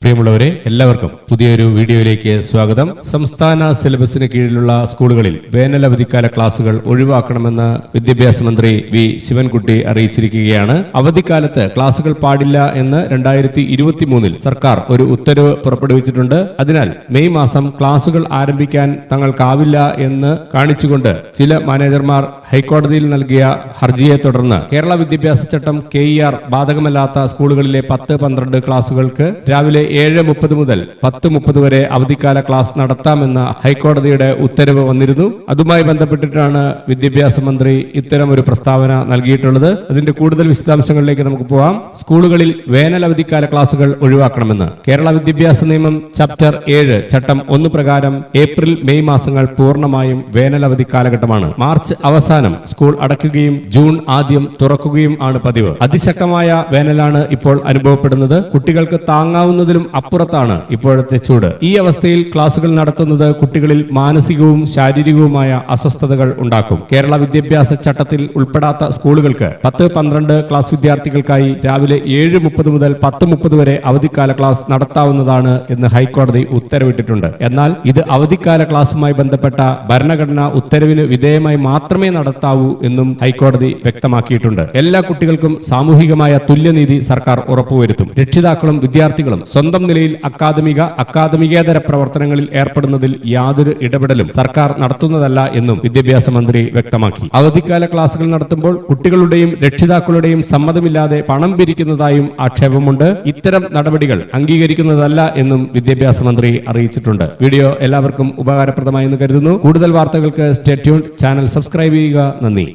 പ്രിയമുള്ളവരെ, എല്ലാവർക്കും പുതിയൊരു വീഡിയോയിലേക്ക് സ്വാഗതം. സംസ്ഥാന സിലബസിന് കീഴിലുള്ള സ്കൂളുകളിൽ വേനലവധിക്കാല ക്ലാസുകൾ ഒഴിവാക്കണമെന്ന് വിദ്യാഭ്യാസ മന്ത്രി വി ശിവൻകുട്ടി അറിയിച്ചിരിക്കുകയാണ്. അവധിക്കാലത്ത് ക്ലാസുകൾ പാടില്ല എന്ന് 2023 സർക്കാർ ഒരു ഉത്തരവ് പുറപ്പെടുവിച്ചിട്ടുണ്ട്. അതിനാൽ മെയ് മാസം ക്ലാസുകൾ ആരംഭിക്കാൻ തങ്ങൾക്കാവില്ല എന്ന് കാണിച്ചുകൊണ്ട് ചില മാനേജർമാർ ഹൈക്കോടതിയിൽ നൽകിയ ഹർജിയെ തുടർന്ന് കേരള വിദ്യാഭ്യാസ ചട്ടം KER ബാധകമല്ലാത്ത സ്കൂളുകളിലെ 10-12 ക്ലാസുകൾക്ക് രാവിലെ 7:30 മുതൽ 10:30 വരെ അവധിക്കാല ക്ലാസ് നടത്താമെന്ന ഹൈക്കോടതിയുടെ ഉത്തരവ് വന്നിരുന്നു. അതുമായി ബന്ധപ്പെട്ടിട്ടാണ് വിദ്യാഭ്യാസ മന്ത്രി ഇത്തരം ഒരു പ്രസ്താവന നൽകിയിട്ടുള്ളത്. അതിന്റെ കൂടുതൽ വിശദാംശങ്ങളിലേക്ക് നമുക്ക് പോവാം. സ്കൂളുകളിൽ വേനൽ അവധിക്കാല ക്ലാസുകൾ ഒഴിവാക്കണമെന്ന് കേരള വിദ്യാഭ്യാസ നിയമം ചാപ്റ്റർ 7 ചട്ടം 1 പ്രകാരം ഏപ്രിൽ മെയ് മാസങ്ങൾ പൂർണ്ണമായും വേനൽ അവധി കാലഘട്ടമാണ്. മാർച്ച് അവസാനം സ്കൂൾ അടയ്ക്കുകയും ജൂൺ ആദ്യം തുറക്കുകയും ആണ് പതിവ്. അതിശക്തമായ വേനലാണ് ഇപ്പോൾ അനുഭവപ്പെടുന്നത്. കുട്ടികൾക്ക് താങ്ങാവുന്നതിലും അപ്പുറത്താണ് ഇപ്പോഴത്തെ ചൂട്. ഈ അവസ്ഥയിൽ ക്ലാസുകൾ നടത്തുന്നത് കുട്ടികളിൽ മാനസികവും ശാരീരികവുമായ അസ്വസ്ഥതകൾ ഉണ്ടാക്കും. കേരള വിദ്യാഭ്യാസ ചട്ടത്തിൽ ഉൾപ്പെടാത്ത സ്കൂളുകൾക്ക് 10-12 ക്ലാസ് വിദ്യാർത്ഥികൾക്കായി രാവിലെ 7:30 മുതൽ 10:30 വരെ അവധിക്കാല ക്ലാസ് നടത്താവുന്നതാണ് എന്ന് ഹൈക്കോടതി ഉത്തരവിട്ടിട്ടുണ്ട്. എന്നാൽ ഇത് അവധിക്കാല ക്ലാസുമായി ബന്ധപ്പെട്ട ഭരണഘടനാ ഉത്തരവിന് വിധേയമായി മാത്രമേ നടത്താവൂ എന്നും ഹൈക്കോടതി വ്യക്തമാക്കിയിട്ടുണ്ട്. എല്ലാ കുട്ടികൾക്കും സാമൂഹികമായ തുല്യനീതി സർക്കാർ ഉറപ്പുവരുത്തും. രക്ഷിതാക്കളും വിദ്യാർത്ഥികളും സ്വന്തം നിലയിൽ അക്കാദമികേതര പ്രവർത്തനങ്ങളിൽ ഏർപ്പെടുന്നതിൽ യാതൊരു ഇടപെടലും സർക്കാർ നടത്തുന്നതല്ല എന്നും വിദ്യാഭ്യാസ മന്ത്രി വ്യക്തമാക്കി. അവധിക്കാല ക്ലാസുകൾ നടത്തുമ്പോൾ കുട്ടികളുടെയും രക്ഷിതാക്കളുടെയും സമ്മതമില്ലാതെ പണം പിരിക്കുന്നതായും ആക്ഷേപമുണ്ട്. ഇത്തരം നടപടികൾ അംഗീകരിക്കുന്നതല്ല എന്നും വിദ്യാഭ്യാസ മന്ത്രി അറിയിച്ചിട്ടുണ്ട്. വീഡിയോ എല്ലാവർക്കും ഉപകാരപ്രദമായി എന്ന് കരുതുന്നു. കൂടുതൽ വാർത്തകൾക്ക് സ്റ്റേ ട്യൂൺഡ്. ചാനൽ സബ്സ്ക്രൈബ് ചെയ്യുക. നന്ദി.